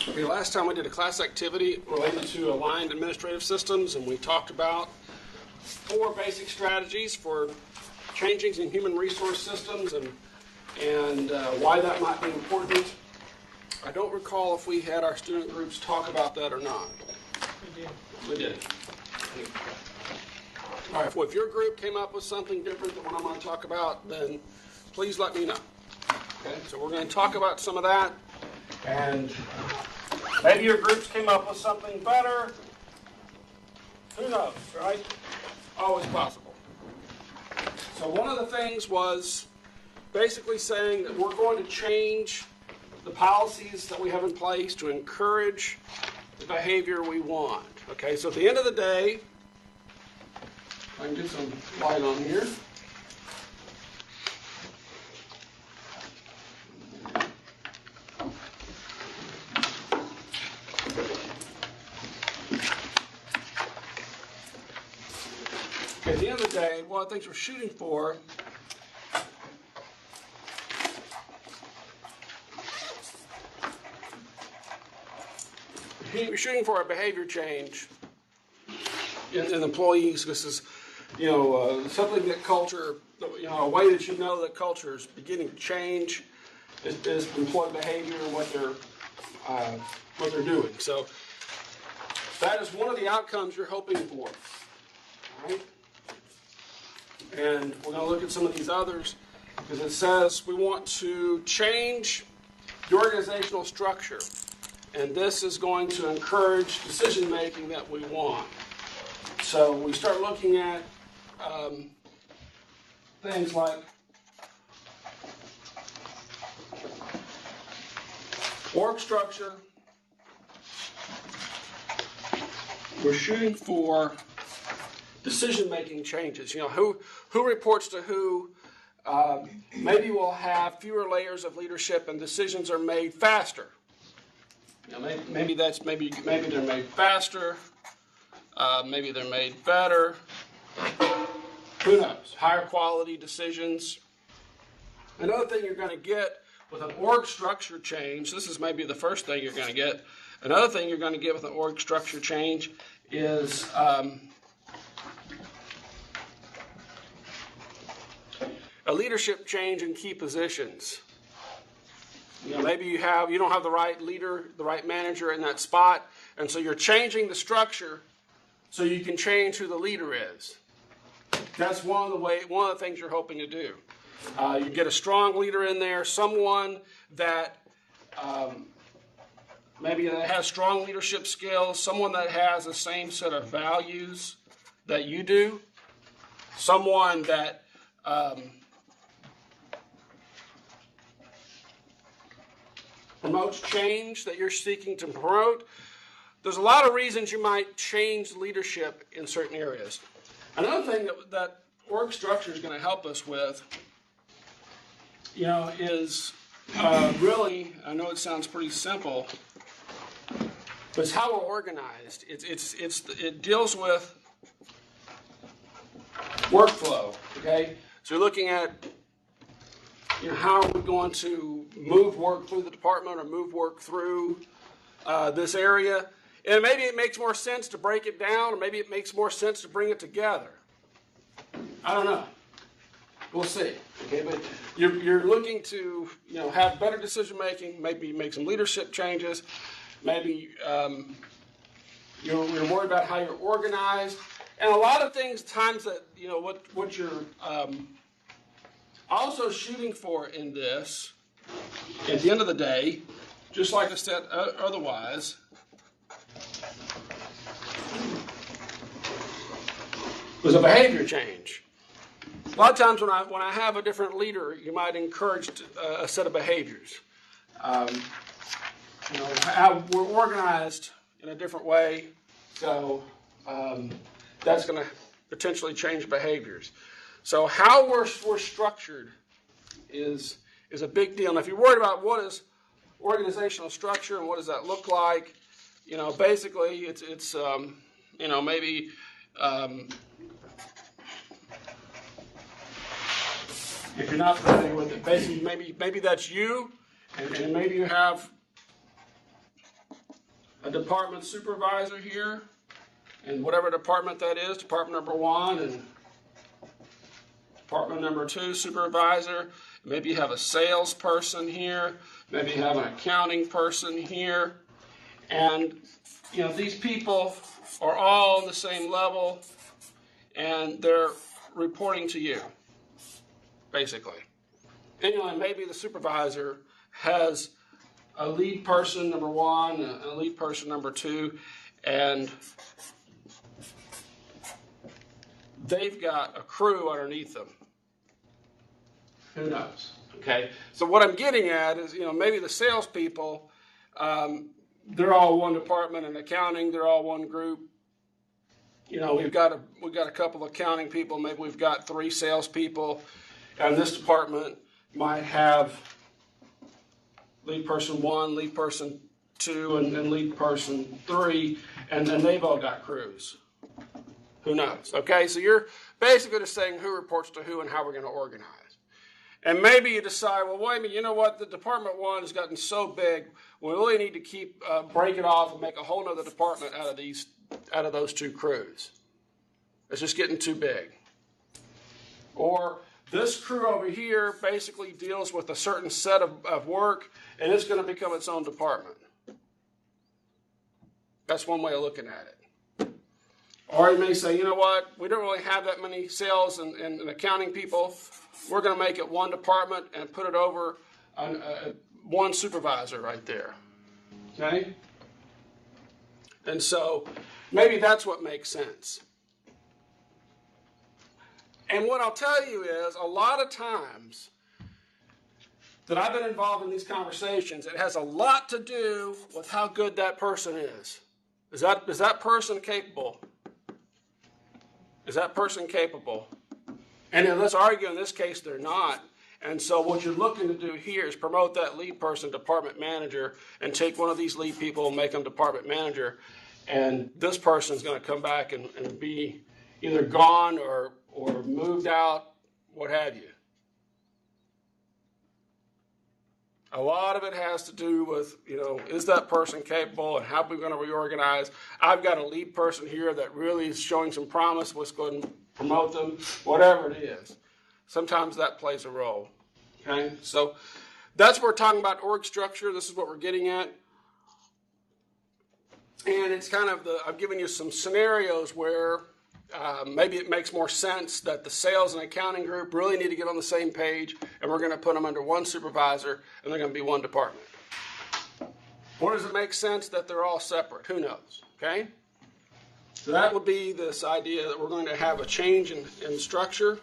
Okay, last time we did a class activity related to aligned administrative systems, and we talked about 4 basic strategies for changing in human resource systems and why that might be important. I don't recall if we had our student groups talk about that or not. We did. All right, well, if your group came up with something different than what I'm going to talk about, then please let me know. Okay, so we're going to talk about some of that, and maybe your groups came up with something better. Who knows, right? Always possible. So one of the things was basically saying that we're going to change the policies that we have in place to encourage the behavior we want. Okay, so at the end of the day, I can get some light on here. Okay, at the end of the day, one of the things we're shooting for we're shooting for a behavior change in employees. This is, something that culture, a way that you know that culture is beginning to change is employee behavior and what they're doing. So that is one of the outcomes you're hoping for. All right? And we're going to look at some of these others because it says we want to change the organizational structure. And this is going to encourage decision making that we want. So we start looking at things like org structure. We're shooting for decision making changes. Who reports to who. Maybe we'll have fewer layers of leadership and decisions are made faster. Maybe they're made faster. Maybe they're made better. Who knows? Higher quality decisions. Another thing you're going to get with an org structure change, this is maybe the first thing you're going to get. Another thing you're going to get with an org structure change is a leadership change in key positions. Maybe you don't have the right leader, the right manager in that spot, and so you're changing the structure so you can change who the leader is. That's one of the things you're hoping to do. You get a strong leader in there, someone that maybe that has strong leadership skills, someone that has the same set of values that you do, someone that promotes change that you're seeking to promote. There's a lot of reasons you might change leadership in certain areas. Another thing that org structure is going to help us with, is really, I know it sounds pretty simple, but it's how we're organized. It deals with workflow. Okay, so you're looking at how are we going to move work through the department or move work through this area? And maybe it makes more sense to break it down, or maybe it makes more sense to bring it together. I don't know. We'll see. Okay, but you're looking to have better decision making. Maybe make some leadership changes. Maybe you're worried about how you're organized, and a lot of things. Times that what you're also shooting for in this, at the end of the day, just like I said otherwise, was a behavior change. A lot of times when I have a different leader, you might encourage a set of behaviors. How we're organized in a different way, so that's going to potentially change behaviors. So how we're structured is a big deal. And if you're worried about what is organizational structure and what does that look like, basically it's maybe if you're not familiar with it. Basically, maybe that's you, and maybe you have a department supervisor here, and whatever department that is, department number 1 and department number 2 supervisor. Maybe you have a salesperson here. Maybe you have an accounting person here. And, these people are all on the same level, and they're reporting to you, basically. And, maybe the supervisor has a lead person, number 1, and a lead person, number 2, and they've got a crew underneath them. Who knows? Okay. So what I'm getting at is, maybe the salespeople, they're all one department in accounting. They're all one group. We've got a couple of accounting people. Maybe we've got 3 salespeople, and this department might have lead person 1, lead person 2, and lead person 3, and then they've all got crews. Who knows? Okay, so you're basically just saying who reports to who and how we're going to organize. And maybe you decide, well, wait a minute, you know what? The department 1 has gotten so big, we really need to break it off and make a whole other department out of those 2 crews. It's just getting too big. Or this crew over here basically deals with a certain set of work, and it's going to become its own department. That's one way of looking at it. Or you may say, you know what? We don't really have that many sales and accounting people. We're going to make it one department and put it over one supervisor right there. Okay? And so maybe that's what makes sense. And what I'll tell you is, a lot of times that I've been involved in these conversations, it has a lot to do with how good that person is. Is that person capable? Is that person capable? And let's argue in this case they're not. And so what you're looking to do here is promote that lead person department manager and take one of these lead people and make them department manager. And this person is going to come back and be either gone or moved out, what have you. A lot of it has to do with, is that person capable and how are we going to reorganize? I've got a lead person here that really is showing some promise. Let's go ahead and promote them, whatever it is. Sometimes that plays a role. Okay, so that's what we're talking about, org structure. This is what we're getting at. And it's kind of I've given you some scenarios where maybe it makes more sense that the sales and accounting group really need to get on the same page, and we're going to put them under one supervisor, and they're going to be one department. Or does it make sense that they're all separate? Who knows? Okay? So that would be this idea that we're going to have a change in structure.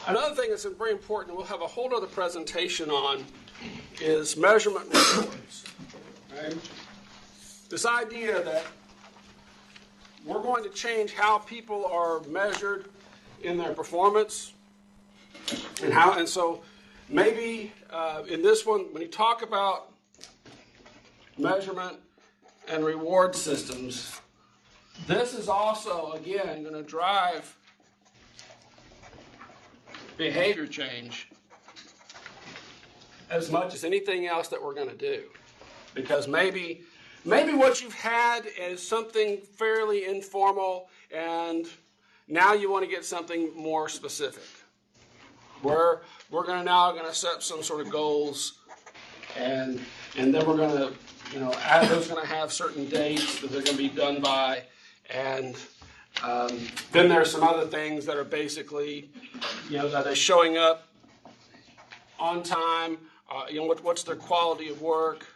Another thing that's very important, we'll have a whole other presentation on, is measurement rewards. Okay? This idea that we're going to change how people are measured in their performance, and so maybe in this one, when you talk about measurement and reward systems, this is also, again, going to drive behavior change as much as anything else that we're going to do. Because maybe what you've had is something fairly informal, and now you want to get something more specific. We're going to set some sort of goals, and then we're going to, those going to have certain dates that they're going to be done by, and then there are some other things that are basically, that they're showing up on time. What's their quality of work?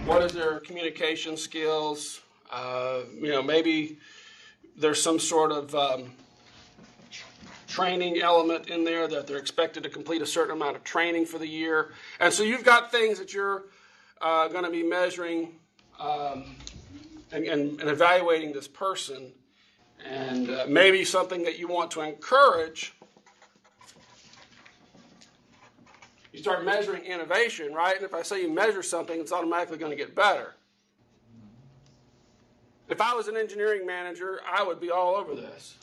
What is their communication skills? Maybe there's some sort of training element in there that they're expected to complete a certain amount of training for the year. And so you've got things that you're going to be measuring and evaluating this person. And maybe something that you want to encourage. You start measuring innovation, right? And if I say you measure something, it's automatically going to get better. If I was an engineering manager, I would be all over this.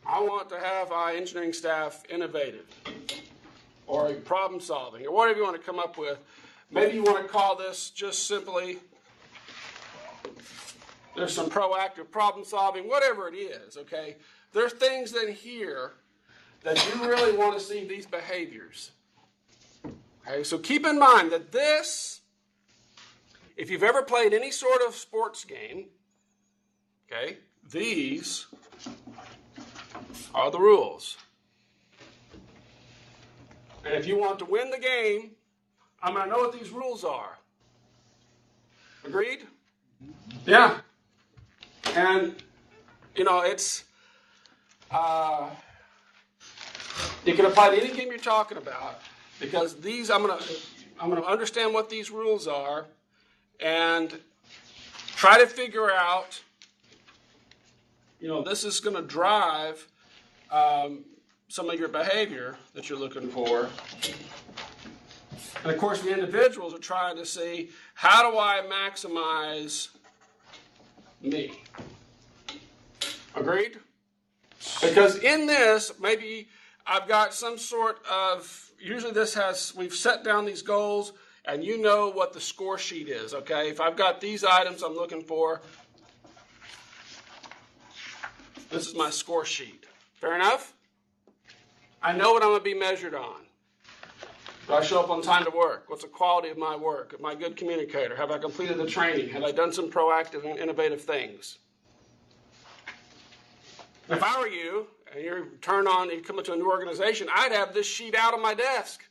I want to have our engineering staff innovative or problem solving or whatever you want to come up with. Maybe you want to call this just simply, there's some proactive problem solving, whatever it is, okay? There's things in here that you really want to see these behaviors. Okay, so keep in mind that this, if you've ever played any sort of sports game, okay, these are the rules. And if you want to win the game, I'm going to know what these rules are. Agreed? Yeah. And, you know, it's, you can apply to any game you're talking about because these, I'm going to understand what these rules are and try to figure out, you know, this is going to drive some of your behavior that you're looking for. And of course, the individuals are trying to see, how do I maximize me? Agreed? Because in this, maybe I've got some sort of, usually this has, we've set down these goals, and you know what the score sheet is, okay? If I've got these items I'm looking for, this is my score sheet. Fair enough? I know what I'm going to be measured on. Do I show up on time to work? What's the quality of my work? Am I a good communicator? Have I completed the training? Have I done some proactive and innovative things? If I were you, and you come into a new organization, I'd have this sheet out on my desk,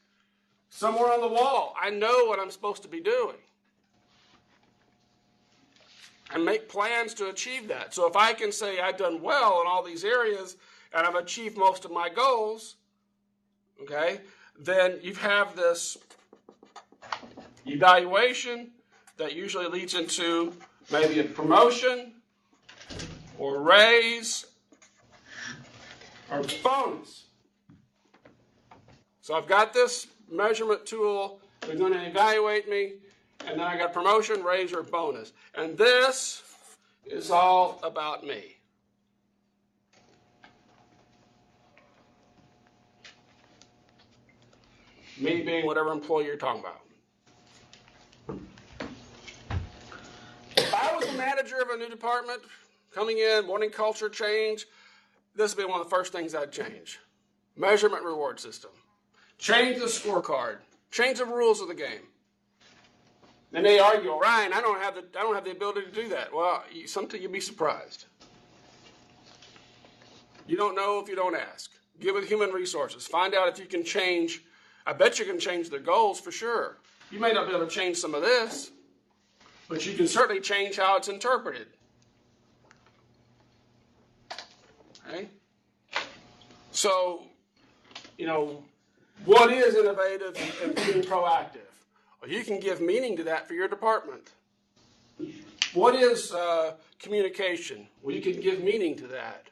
somewhere on the wall. I know what I'm supposed to be doing. And make plans to achieve that. So if I can say I've done well in all these areas, and I've achieved most of my goals, okay, then you have this evaluation that usually leads into maybe a promotion or raise or bonus. So I've got this measurement tool. They're going to evaluate me, and then I got promotion, raise, or bonus. And this is all about me. Me being whatever employee you're talking about. If I was the manager of a new department, coming in, wanting culture change, this would be one of the first things I'd change. Measurement reward system. Change the scorecard. Change the rules of the game. Then they argue, Ryan, I don't have the ability to do that. Well, sometimes you'll be surprised. You don't know if you don't ask. Give it human resources. Find out if you can change. I bet you can change their goals for sure. You may not be able to change some of this, but you can certainly change how it's interpreted. Okay? So, you know, what is innovative and being proactive? Well, you can give meaning to that for your department. What is communication? Well, you can give meaning to that.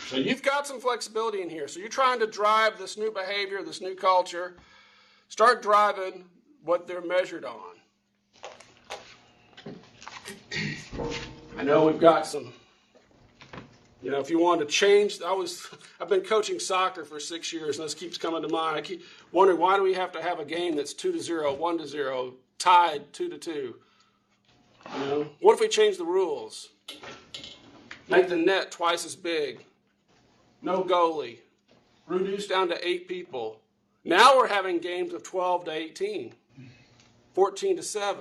So you've got some flexibility in here. So you're trying to drive this new behavior, this new culture. Start driving what they're measured on. I know we've got some, you know, if you want to change, I've been coaching soccer for 6 years, and this keeps coming to mind. I keep wondering, why do we have to have a game that's 2-0, 1-0, tied 2-2? You know, what if we change the rules? Make the net twice as big. No goalie. Reduced down to 8 people. Now we're having games of 12-18, 14-7,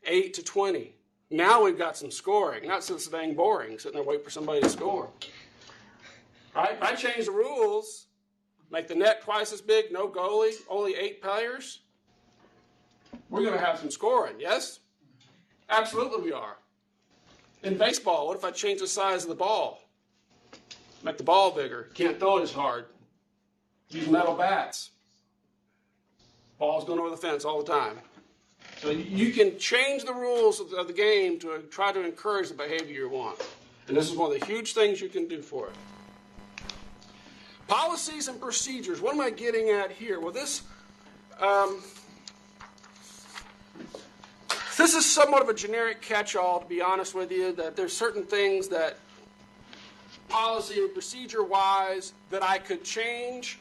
8-20. Now we've got some scoring. Not so dang boring, sitting there waiting for somebody to score. Right? If I change the rules, make the net twice as big, no goalie, only 8 players, we're going to have some scoring, yes? Absolutely we are. In baseball, what if I change the size of the ball? Make the ball bigger. Can't throw it as hard. Use metal bats. Ball's going over the fence all the time. So you can change the rules of the game to try to encourage the behavior you want. And this is one of the huge things you can do for it. Policies and procedures. What am I getting at here? Well, this is somewhat of a generic catch-all, to be honest with you, that there's certain things that policy and procedure-wise that I could change